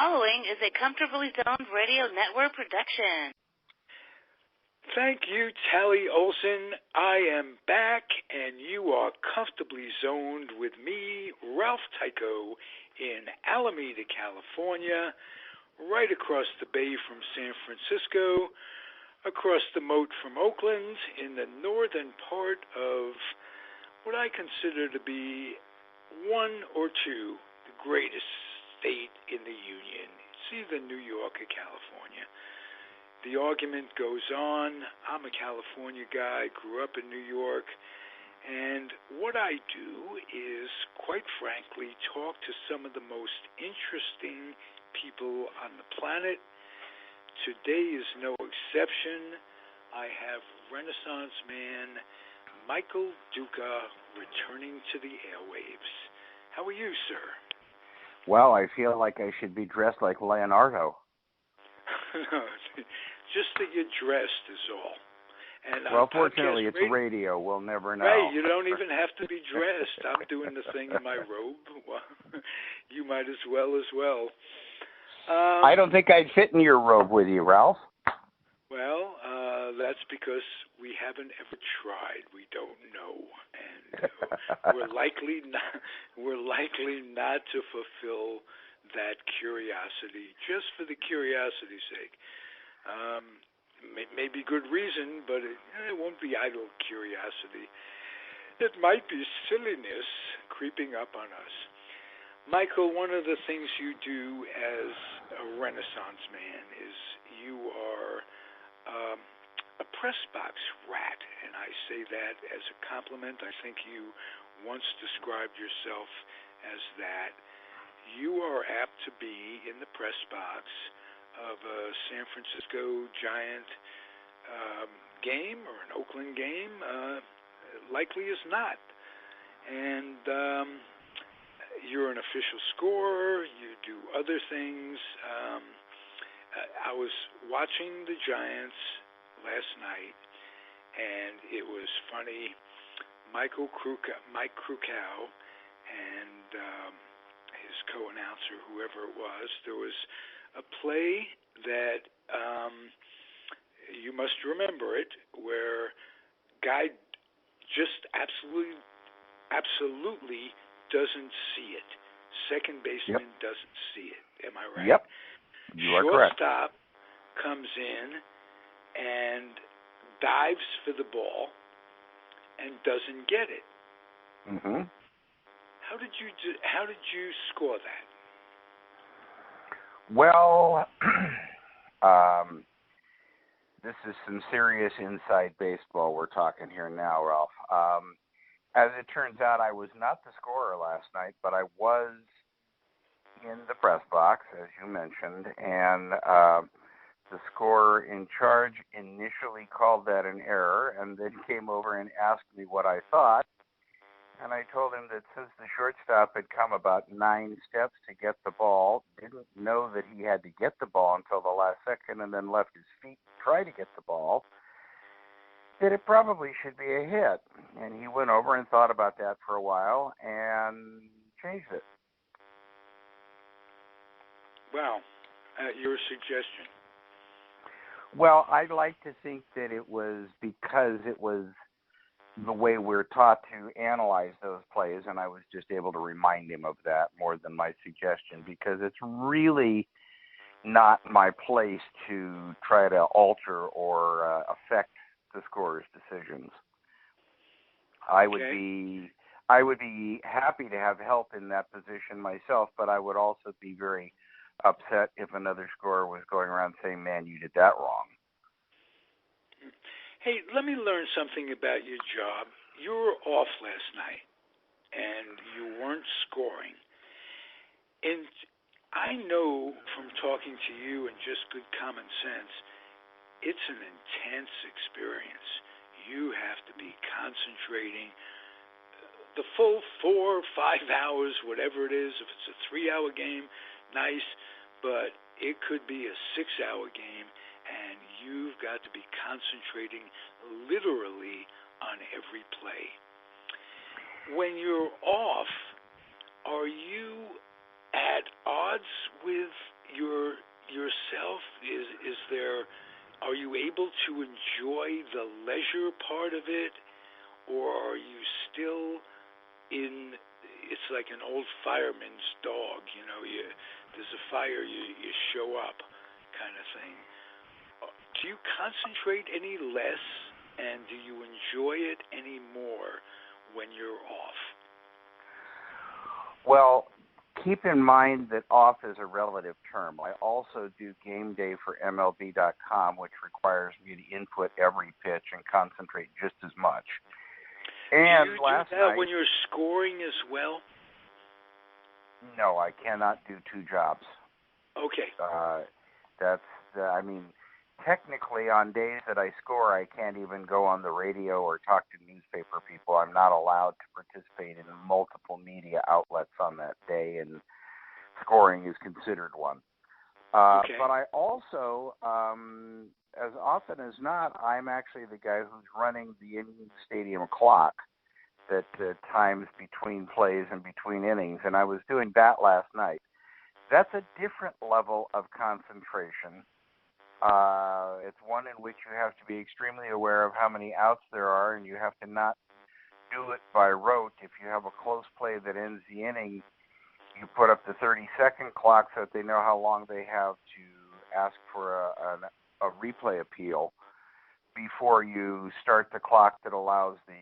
following is a Comfortably Zoned Radio Network production. Thank you, Tally Olson. I am back, and you are comfortably zoned with me, Ralph Tyko, in Alameda, California, right across the bay from San Francisco, across the moat from Oakland, in the northern part of what I consider to be one or two, the greatest state in the Union. It's either New York or California. The argument goes on. I'm a California guy, grew up in New York, and what I do is, quite frankly, talk to some of the most interesting people on the planet. Today is no exception. I have Renaissance man Michael Duca returning to the airwaves. How are you, sir? Well, I feel like I should be dressed like Leonardo. Just that you're dressed is all. And well, fortunately, it's radio. We'll never know. Right, you don't even have to be dressed. I'm doing the thing in my robe. Well, you might as well. I don't think I'd fit in your robe with you, Ralph. Well, that's because we haven't ever tried. We don't know, and we're likely not to fulfill that curiosity just for the curiosity's sake. Maybe good reason, but it won't be idle curiosity. It might be silliness creeping up on us. Michael, one of the things you do as a Renaissance man is you are a press box rat, and I say that as a compliment. I think you once described yourself as that. You are apt to be in the press box of a San Francisco Giant game or an Oakland game, likely is not. And you're an official scorer. You do other things. I was watching the Giants last night, and it was funny. Mike Krukow and his co-announcer, whoever it was, there was a play that you must remember it, where guy just absolutely doesn't see it. Second baseman doesn't see it. Am I right? Yep. You are correct. Shortstop comes in and dives for the ball and doesn't get it. Mm-hmm. How did you score that? Well, this is some serious inside baseball we're talking here now, Ralph. As it turns out, I was not the scorer last night, but I was in the press box, as you mentioned, and the scorer in charge initially called that an error and then came over and asked me what I thought. And I told him that since the shortstop had come about 9 steps to get the ball, didn't know that he had to get the ball until the last second, and then left his feet to try to get the ball, that it probably should be a hit. And he went over and thought about that for a while and changed it. Wow. Your suggestion? Well, I'd like to think that it was because it was the way we're taught to analyze those plays, and I was just able to remind him of that more than my suggestion, because it's really not my place to try to alter or affect the scorer's decisions. I would be happy to have help in that position myself, but I would also be very upset if another scorer was going around saying, "Man, you did that wrong." Hey, let me learn something about your job. You were off last night, and you weren't scoring. And I know from talking to you and just good common sense, it's an intense experience. You have to be concentrating the full 4 or 5 hours, whatever it is. If it's a 3-hour game, nice, but it could be a 6-hour game, and you've got to be concentrating literally on every play. When you're off, are you at odds with yourself, is there? Are you able to enjoy the leisure part of it, or are you still in? It's like an old fireman's dog, there's a fire, you show up, kind of thing. Do you concentrate any less, and do you enjoy it any more when you're off? Well, keep in mind that off is a relative term. I also do game day for MLB.com, which requires me to input every pitch and concentrate just as much. And do you last do that night, when you're scoring as well? No, I cannot do two jobs. Okay. Technically on days that I score, I can't even go on the radio or talk to newspaper people. I'm not allowed to participate in multiple media outlets on that day, and scoring is considered one. Okay. But I also, as often as not, I'm actually the guy who's running the in-stadium clock that times between plays and between innings, and I was doing that last night. That's a different level of concentration. It's one in which you have to be extremely aware of how many outs there are, and you have to not do it by rote. If you have a close play that ends the inning, you put up the 30-second clock so that they know how long they have to ask for a replay appeal before you start the clock that allows the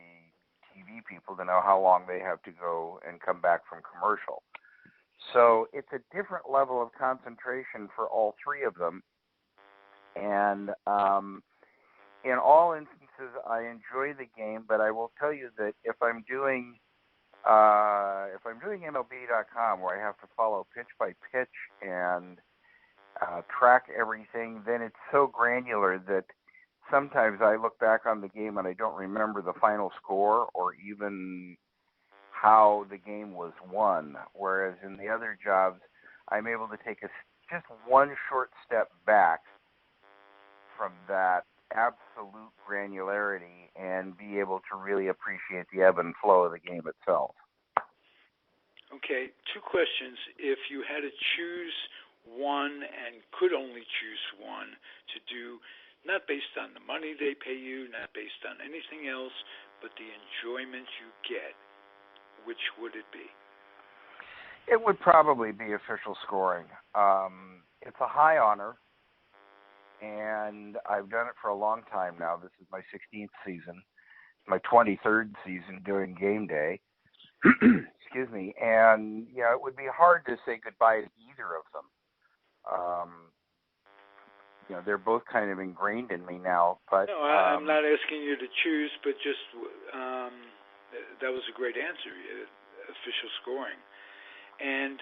TV people to know how long they have to go and come back from commercial. So it's a different level of concentration for all three of them. And in all instances, I enjoy the game, but I will tell you that if I'm doing MLB.com, where I have to follow pitch by pitch and track everything, then it's so granular that sometimes I look back on the game and I don't remember the final score or even how the game was won. Whereas in the other jobs, I'm able to take just one short step back from that absolute granularity and be able to really appreciate the ebb and flow of the game itself. Okay, two questions. If you had to choose one and could only choose one to do, not based on the money they pay you, not based on anything else, but the enjoyment you get, which would it be? It would probably be official scoring. It's a high honor, and I've done it for a long time now. This is my 16th season, my 23rd season doing game day. Excuse me. And, it would be hard to say goodbye to either of them. They're both kind of ingrained in me now. But no, I'm not asking you to choose, but just that was a great answer, official scoring. And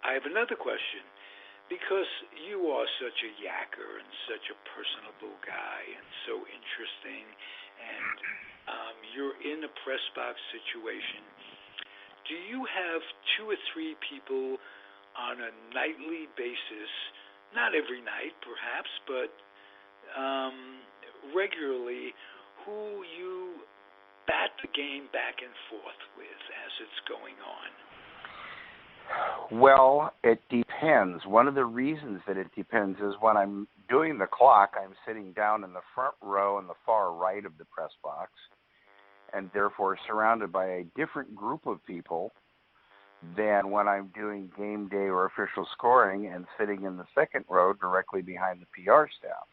I have another question. Because you are such a yacker and such a personable guy and so interesting, and you're in a press box situation, do you have two or three people on a nightly basis, not every night perhaps, but regularly, who you bat the game back and forth with as it's going on? Well, it depends. One of the reasons that it depends is when I'm doing the clock, I'm sitting down in the front row in the far right of the press box, and therefore surrounded by a different group of people than when I'm doing game day or official scoring and sitting in the second row directly behind the PR staff.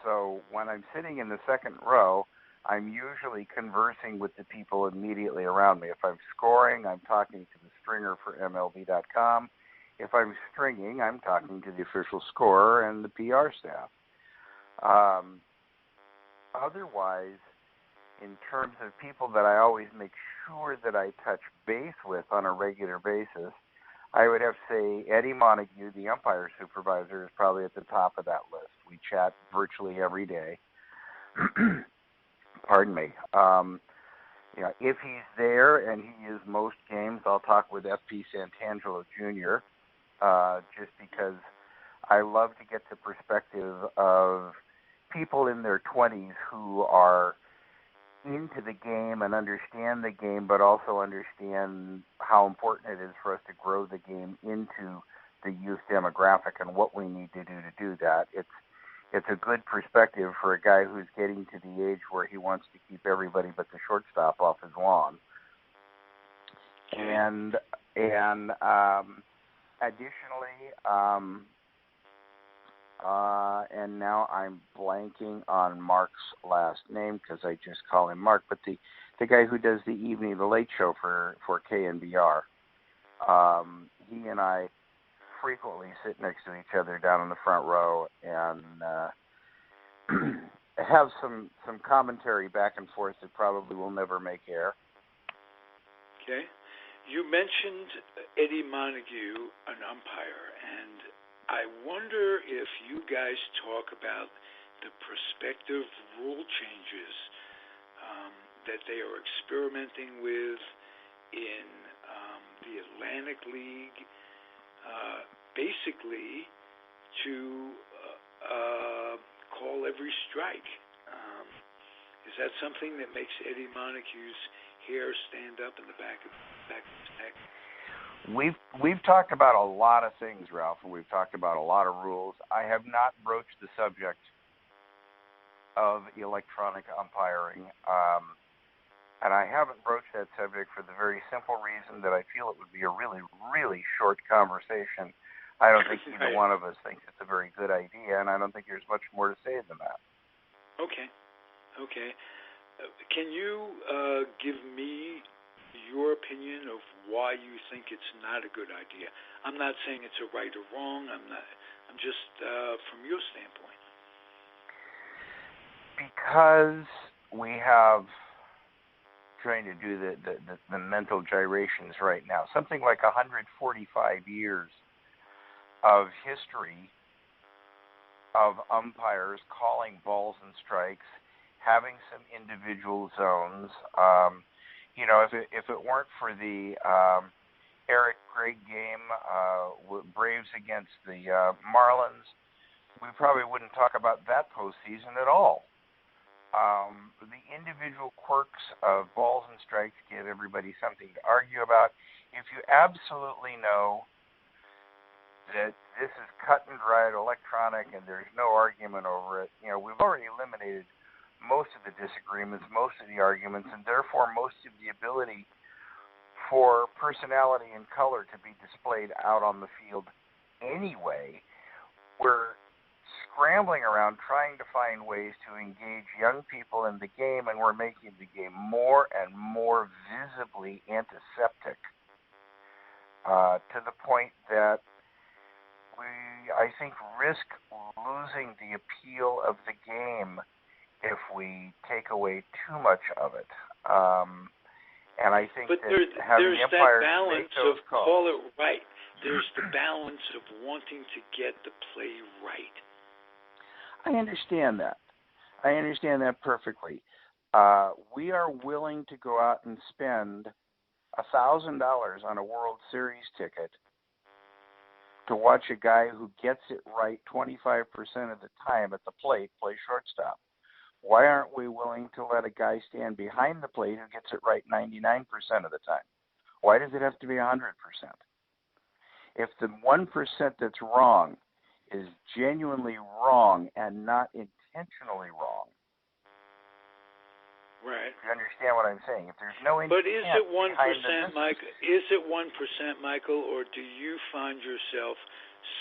So when I'm sitting in the second row, I'm usually conversing with the people immediately around me. If I'm scoring, I'm talking to the stringer for MLB.com. If I'm stringing, I'm talking to the official scorer and the PR staff. Otherwise, in terms of people that I always make sure that I touch base with on a regular basis, I would have to say Eddie Montague, the umpire supervisor, is probably at the top of that list. We chat virtually every day. Pardon me. If he's there, and he is most games, I'll talk with F.P. Santangelo Jr., just because I love to get the perspective of people in their 20s who are into the game and understand the game, but also understand how important it is for us to grow the game into the youth demographic and what we need to do that. It's a good perspective for a guy who's getting to the age where he wants to keep everybody but the shortstop off his lawn. And additionally, and now I'm blanking on Mark's last name because I just call him Mark, but the guy who does the late show for KNBR. He and I frequently sit next to each other down in the front row and have some commentary back and forth that probably will never make air. Okay. You mentioned Eddie Montague, an umpire, and I wonder if you guys talk about the prospective rule changes that they are experimenting with in the Atlantic League, basically to call every strike. Is that something that makes Eddie Montague's hair stand up in the back of his neck? We've talked about a lot of things, Ralph, and we've talked about a lot of rules. I have not broached the subject of electronic umpiring, and I haven't broached that subject for the very simple reason that I feel it would be a really, really short conversation. I don't think either one of us thinks it's a very good idea, and I don't think there's much more to say than that. Okay. Can you give me your opinion of why you think it's not a good idea? I'm not saying it's a right or wrong. I'm just from your standpoint. Because we have trying to do the mental gyrations right now. Something like 145 years of history of umpires calling balls and strikes, having some individual zones. If it weren't for the Eric Gregg game, Braves against the Marlins, we probably wouldn't talk about that postseason at all. The individual quirks of balls and strikes give everybody something to argue about. If you absolutely know that this is cut and dried electronic and there's no argument over it, we've already eliminated most of the disagreements, most of the arguments, and therefore most of the ability for personality and color to be displayed out on the field anyway. We're scrambling around trying to find ways to engage young people in the game, and we're making the game more and more visibly antiseptic to the point that we, I think, risk losing the appeal of the game if we take away too much of it. And I think that having the umpires make those calls. Call it right. There's the balance of wanting to get the play right. I understand that. I understand that perfectly. We are willing to go out and spend $1,000 on a World Series ticket to watch a guy who gets it right 25% of the time at the plate play shortstop. Why aren't we willing to let a guy stand behind the plate who gets it right 99% of the time? Why does it have to be 100%? If the 1% that's wrong is genuinely wrong and not intentionally wrong, right? You understand what I'm saying? If there's no intent, but is it 1%, Michael? Is it 1%, Michael, or do you find yourself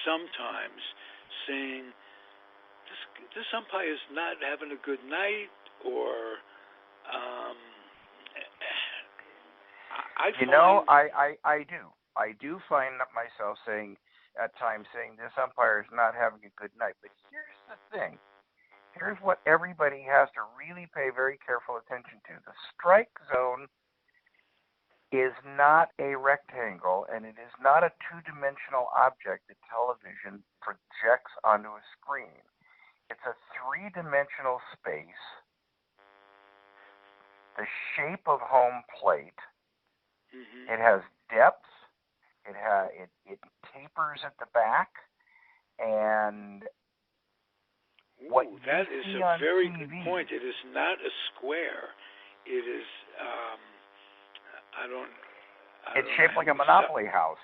sometimes saying, this umpire is not having a good night, or I do. I do find myself saying at times this umpire is not having a good night. But here's the thing. Here's what everybody has to really pay very careful attention to. The strike zone is not a rectangle, and it is not a two-dimensional object that television projects onto a screen. It's a three-dimensional space, the shape of home plate. Mm-hmm. It has depth. It tapers at the back, and that is a very good point. It is not a square. It is. It's shaped like a Monopoly house.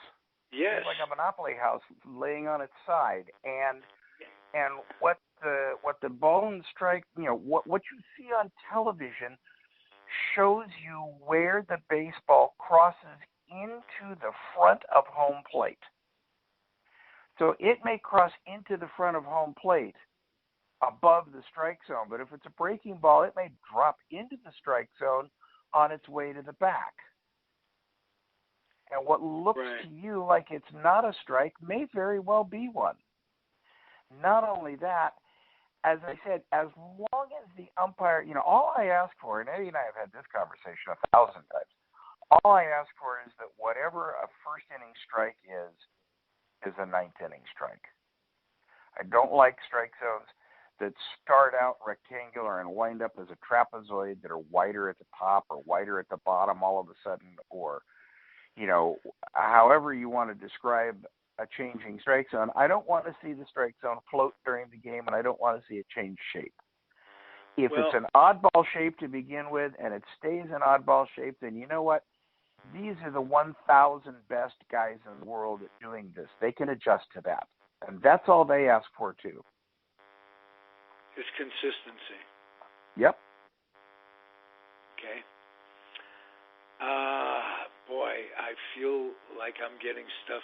Yes. It's like a Monopoly house laying on its side, and what the ball and strike, what you see on television shows you where the baseball crosses into the front of home plate. So it may cross into the front of home plate above the strike zone, but if it's a breaking ball, it may drop into the strike zone on its way to the back. And what looks to you like it's not a strike may very well be one. Not only that, as I said, as long as the umpire, all I ask for, and Eddie and I have had this conversation 1,000 times, all I ask for is that whatever a first inning strike is a ninth inning strike. I don't like strike zones that start out rectangular and wind up as a trapezoid that are wider at the top or wider at the bottom all of a sudden, or, however you want to describe a changing strike zone. I don't want to see the strike zone float during the game, and I don't want to see it change shape. If it's an oddball shape to begin with and it stays an oddball shape, then you know what? These are the 1,000 best guys in the world at doing this. They can adjust to that. And that's all they ask for, too. It's consistency. Yep. Okay. Boy, I feel like I'm getting stuff,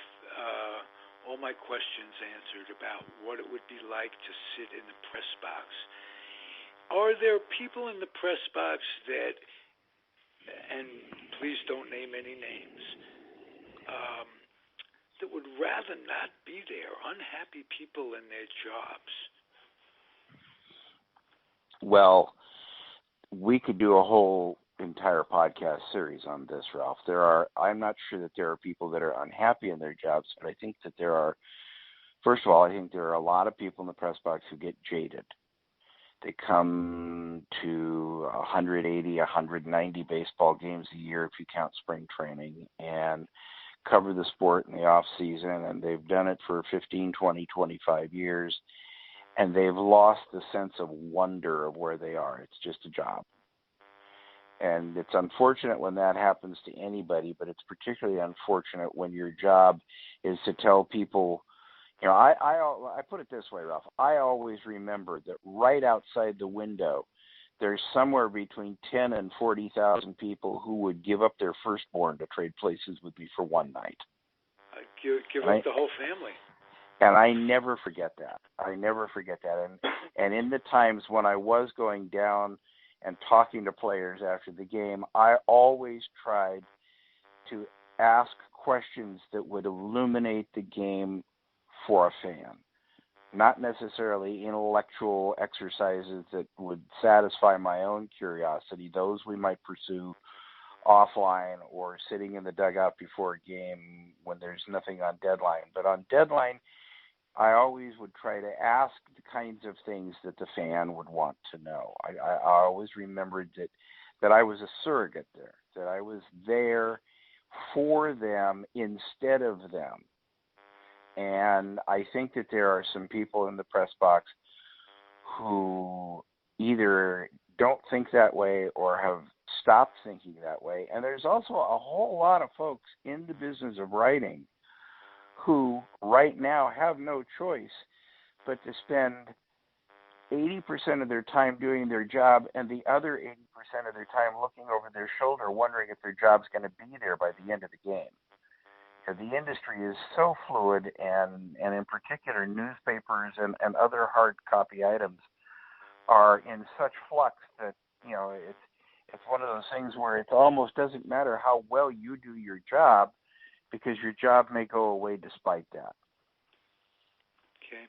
all my questions answered about what it would be like to sit in the press box. Are there people in the press box that, and please don't name any names, that would rather not be there, unhappy people in their jobs? Well, we could do a whole entire podcast series on this, Ralph. I'm not sure that there are people that are unhappy in their jobs, but I think that first of all, I think there are a lot of people in the press box who get jaded. They come to 180, 190 baseball games a year if you count spring training, and cover the sport in the off season, and they've done it for 15, 20, 25 years, and they've lost the sense of wonder of where they are. It's just a job. And it's unfortunate when that happens to anybody, but it's particularly unfortunate when your job is to tell people, I put it this way, Ralph. I always remember that right outside the window, there's somewhere between 10 and 40,000 people who would give up their firstborn to trade places with me for one night. Give up the whole family. And I never forget that. And in the times when I was going down and talking to players after the game, I always tried to ask questions that would illuminate the game for a fan. Not necessarily intellectual exercises that would satisfy my own curiosity. Those we might pursue offline or sitting in the dugout before a game when there's nothing on deadline. But on deadline, I always would try to ask the kinds of things that the fan would want to know. I always remembered that I was a surrogate there, that I was there for them instead of them. And I think that there are some people in the press box who either don't think that way or have stopped thinking that way. And there's also a whole lot of folks in the business of writing who right now have no choice but to spend 80% of their time doing their job and the other 80% of their time looking over their shoulder wondering if their job's going to be there by the end of the game. The industry is so fluid, and in particular newspapers and other hard copy items are in such flux that, it's one of those things where it almost doesn't matter how well you do your job because your job may go away despite that. Okay.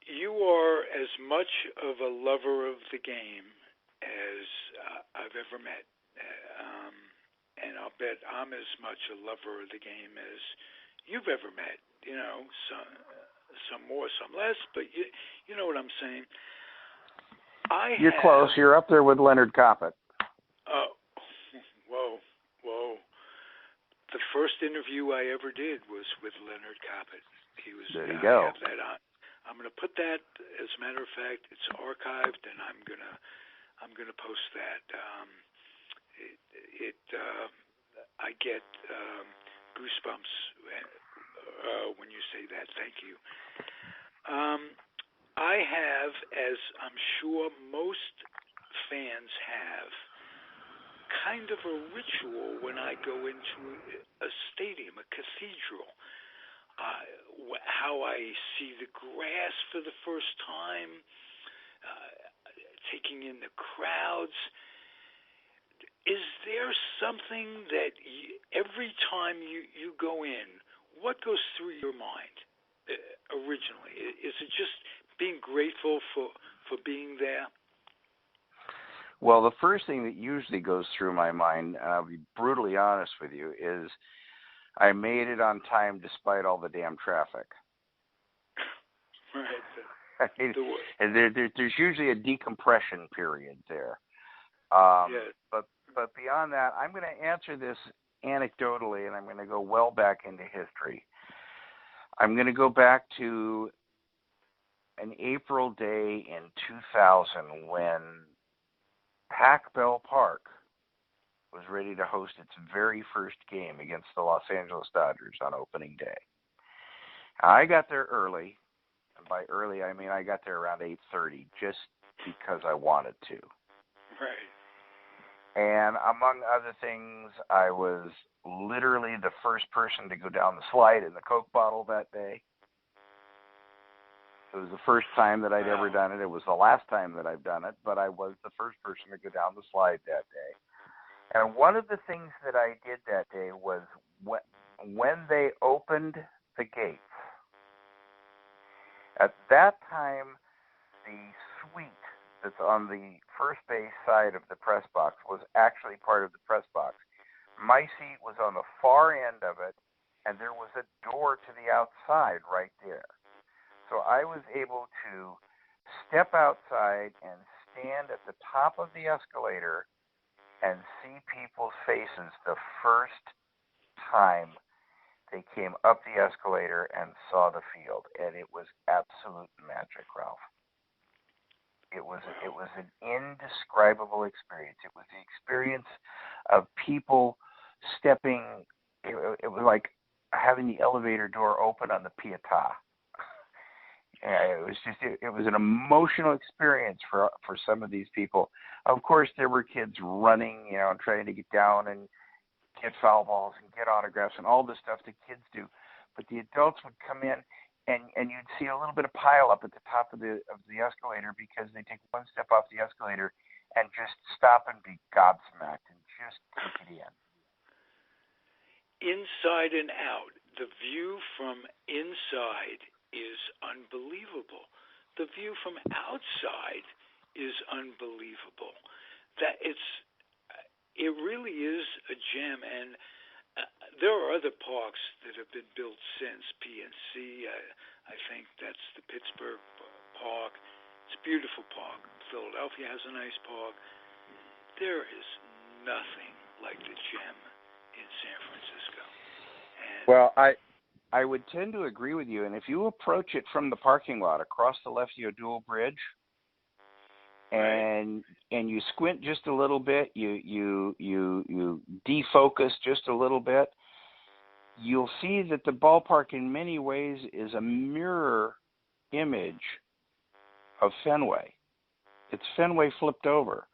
You are as much of a lover of the game as I've ever met. And I'll bet I'm as much a lover of the game as you've ever met. Some more, some less, but you know what I'm saying. You're close. You're up there with Leonard Coppett. Oh, whoa. The first interview I ever did was with Leonard Coppett. There you go. I have that on. I'm going to put that, as a matter of fact, it's archived, and I'm gonna post that. I get goosebumps when you say that. Thank you. I have, as I'm sure most fans have, kind of a ritual when I go into a stadium, a cathedral. How I see the grass for the first time, taking in the crowds. Is there something that every time you go in, what goes through your mind originally? Is it just being grateful for being there? Well, the first thing that usually goes through my mind, and I'll be brutally honest with you, is I made it on time despite all the damn traffic. Right. And there's usually a decompression period there. Yes. But beyond that, I'm going to answer this anecdotally, and I'm going to go well back into history. I'm going to go back to an April day in 2000 when Pac Bell Park was ready to host its very first game against the Los Angeles Dodgers on opening day. I got there early, and by early I mean I got there around 8:30 just because I wanted to. Right. And among other things, I was literally the first person to go down the slide in the Coke bottle that day. It was the first time that I'd ever done it. It was the last time that I've done it, but I was the first person to go down the slide that day. And one of the things that I did that day was when they opened the gates, at that time, the suite that's on the first base side of the press box was actually part of the press box. My seat was on the far end of it, and there was a door to the outside right there. So I was able to step outside and stand at the top of the escalator and see people's faces the first time they came up the escalator and saw the field. And it was absolute magic, Ralph. It was an indescribable experience. It was the experience of people stepping. It was like having the elevator door open on the Pietà. It was an emotional experience for some of these people. Of course, there were kids running, and trying to get down and get foul balls and get autographs and all the stuff that kids do. But the adults would come in, and you'd see a little bit of pile up at the top of the escalator because they take one step off the escalator and just stop and be gobsmacked and just take it in. Inside and out, the view from inside is unbelievable. The view from outside is unbelievable. It really is a gem, and there are other parks that have been built since PNC. I think that's the Pittsburgh Park. It's a beautiful park. Philadelphia has a nice park. There is nothing like the gem in San Francisco. And well, I would tend to agree with you, and if you approach it from the parking lot across the Lefty O'Doul Bridge, and you squint just a little bit, you defocus just a little bit, you'll see that the ballpark in many ways is a mirror image of Fenway. It's Fenway flipped over.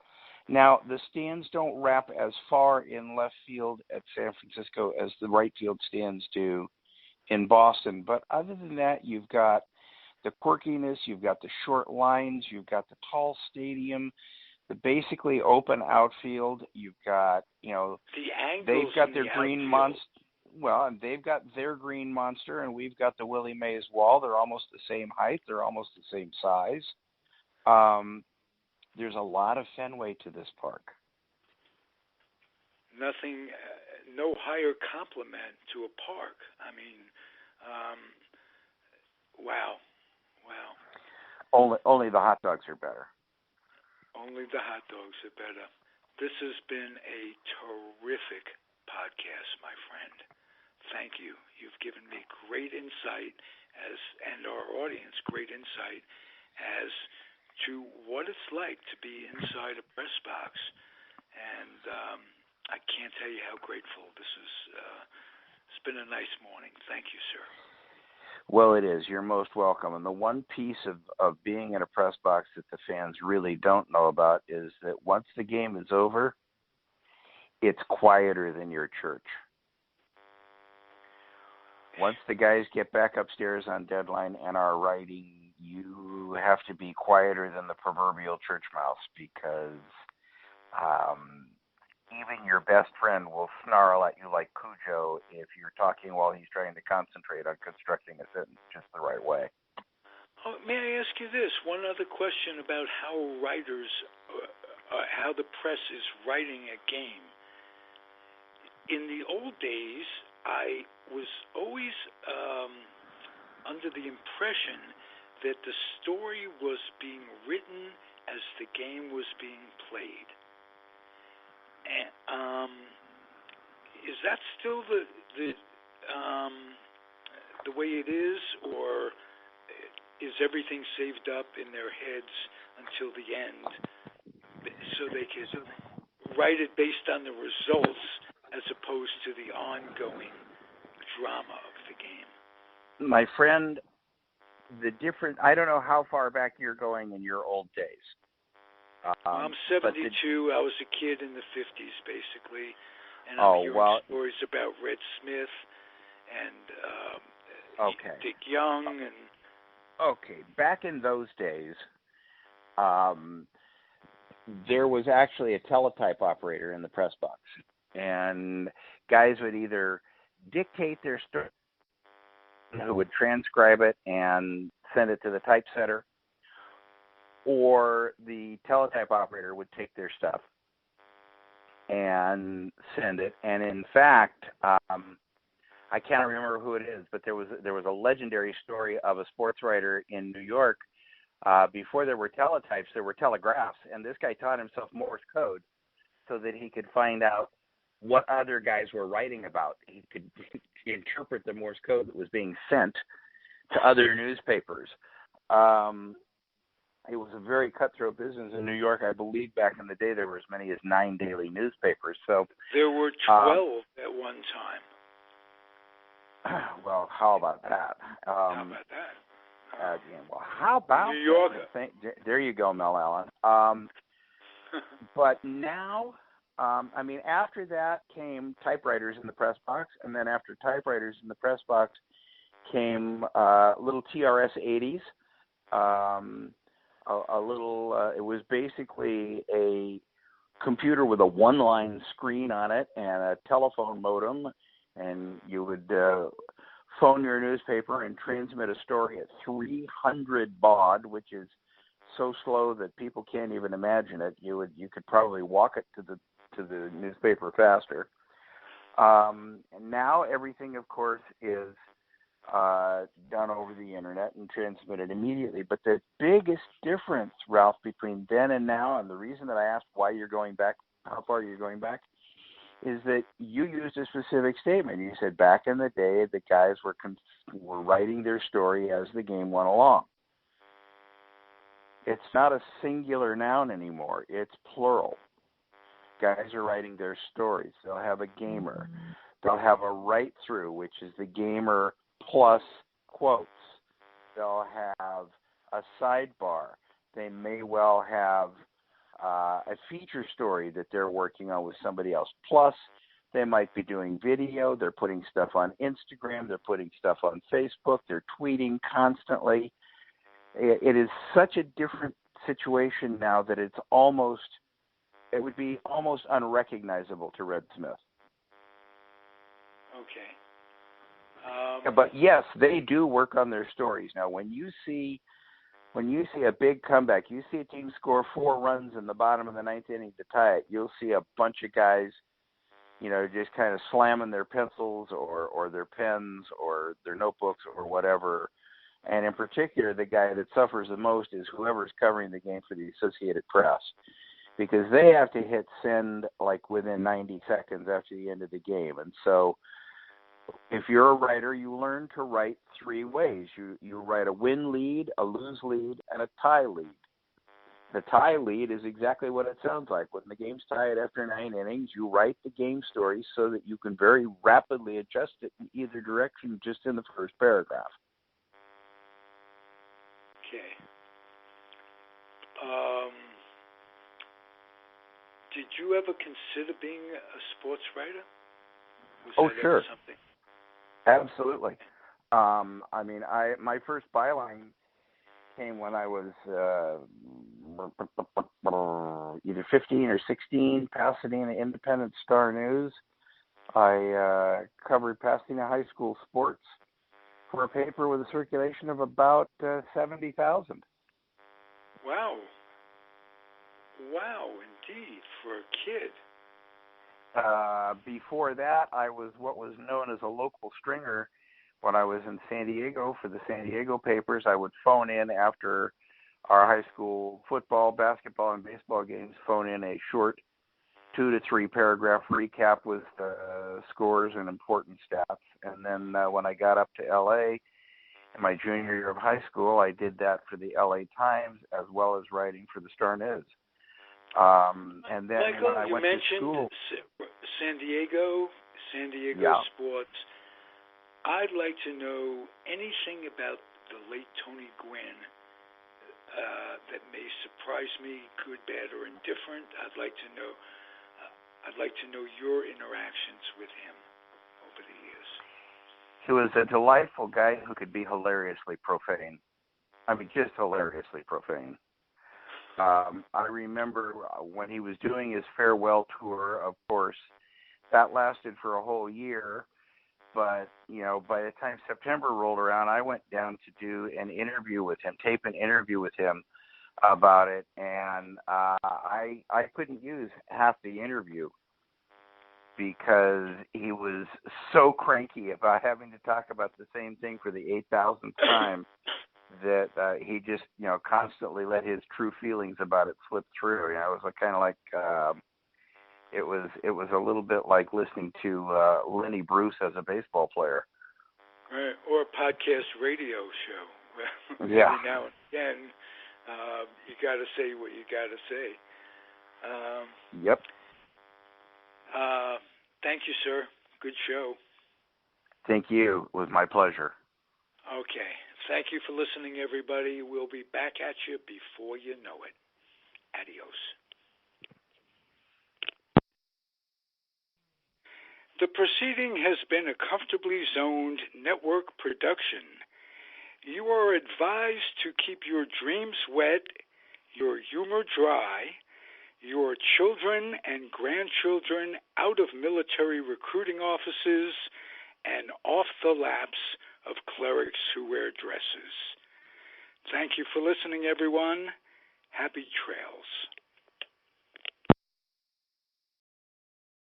Now, the stands don't wrap as far in left field at San Francisco as the right field stands do in Boston, but other than that, you've got the quirkiness, you've got the short lines, you've got the tall stadium, the basically open outfield, you've got, the angles they've got their green outfield. monster. Well, and they've got their green monster, and we've got the Willie Mays wall. They're almost the same height. They're almost the same size. There's a lot of Fenway to this park. Nothing, no higher compliment to a park. I mean, wow. Only the hot dogs are better. Only the hot dogs are better. This has been a terrific podcast, my friend. Thank you. You've given me great insight and our audience great insight as to what it's like to be inside a press box. And I can't tell you how grateful this is It's been a nice morning. Thank you, sir. Well, it is. You're most welcome. And the one piece of being in a press box that the fans really don't know about is that once the game is over, it's quieter than your church. Once the guys get back upstairs on deadline and are writing, you have to be quieter than the proverbial church mouse because even your best friend will snarl at you like Cujo if you're talking while he's trying to concentrate on constructing a sentence just the right way. Oh, may I ask you this? One other question about how writers, how the press is writing a game. In the old days, I was always under the impression that the story was being written as the game was being played. And, is that still the way it is, or is everything saved up in their heads until the end, so they can write it based on the results as opposed to the ongoing drama of the game? My friend, I don't know how far back you're going in your old days. I'm 72. I was a kid in the 50s, basically, and I'm hearing stories about Red Smith and Dick Young. And okay, back in those days, there was actually a teletype operator in the press box, and guys would either dictate their story, who would transcribe it and send it to the typesetter, or the teletype operator would take their stuff and send it. And in fact, I can't remember who it is, but there was a legendary story of a sports writer in New York. Before there were teletypes, there were telegraphs, and this guy taught himself Morse code so that he could find out what other guys were writing about. He could interpret the Morse code that was being sent to other newspapers. It was a very cutthroat business in New York. I believe back in the day there were as many as 9 daily newspapers. So there were 12 at one time. Well, how about that? How about that? Well, how about New York? There you go, Mel Allen. But now, after that came typewriters in the press box, and then after typewriters in the press box came little TRS-80s. It was basically a computer with a one-line screen on it and a telephone modem, and you would phone your newspaper and transmit a story at 300 baud, which is so slow that people can't even imagine it. You could probably walk it to the newspaper faster. And now everything, of course, is done over the internet and transmitted immediately. But the biggest difference, Ralph, between then and now, and the reason that I asked why you're going back, how far you're going back, is that you used a specific statement. You said back in the day, the guys were writing their story as the game went along. It's not a singular noun anymore. It's plural. Guys are writing their stories. They'll have a gamer. They'll have a write-through, which is the gamer plus quotes. They'll have a sidebar. They may well have a feature story that they're working on with somebody else. Plus, they might be doing video. They're putting stuff on Instagram. They're putting stuff on Facebook. They're tweeting constantly. It is such a different situation now that it would be almost unrecognizable to Red Smith. Okay. But yes, they do work on their stories. Now, when you see a big comeback, you see a team score 4 runs in the bottom of the 9th inning to tie it, you'll see a bunch of guys, just kind of slamming their pencils or their pens or their notebooks or whatever. And in particular, the guy that suffers the most is whoever's covering the game for the Associated Press, because they have to hit send like within 90 seconds after the end of the game. And so if you're a writer, you learn to write 3 ways. You write a win lead, a lose lead, and a tie lead. The tie lead is exactly what it sounds like. When the game's tied after 9 innings, you write the game story so that you can very rapidly adjust it in either direction just in the first paragraph. Okay. Did you ever consider being a sports writer? Was that sure. Something? Absolutely. My first byline came when I was either 15 or 16, Pasadena Independent Star News. I covered Pasadena high school sports for a paper with a circulation of about 70,000. Wow. Wow, indeed, for a kid. Before that, I was what was known as a local stringer. When I was in San Diego for the San Diego papers, I would phone in after our high school football, basketball, and baseball games, phone in a short 2 to 3 paragraph recap with scores and important stats. And then when I got up to L.A. in my junior year of high school, I did that for the L.A. Times as well as writing for the Star News. And then Michael, when I went to school, San Diego yeah. sports. I'd like to know anything about the late Tony Gwynn that may surprise me, good, bad, or indifferent. I'd like to know your interactions with him over the years. He was a delightful guy who could be hilariously profane. I mean, just hilariously profane. I remember when he was doing his farewell tour, of course, that lasted for a whole year. But, by the time September rolled around, I went down to do an interview with him, tape an interview with him about it. And I couldn't use half the interview because he was so cranky about having to talk about the same thing for the 8,000th time that he just, constantly let his true feelings about it slip through. It was kind of like... It was a little bit like listening to Lenny Bruce as a baseball player. Right, or a podcast radio show. Yeah. Every now and again, you got to say what you got to say. Yep. Thank you, sir. Good show. Thank you. It was my pleasure. Okay. Thank you for listening, everybody. We'll be back at you before you know it. Adios. The proceeding has been a comfortably zoned network production. You are advised to keep your dreams wet, your humor dry, your children and grandchildren out of military recruiting offices and off the laps of clerics who wear dresses. Thank you for listening, everyone. Happy trails.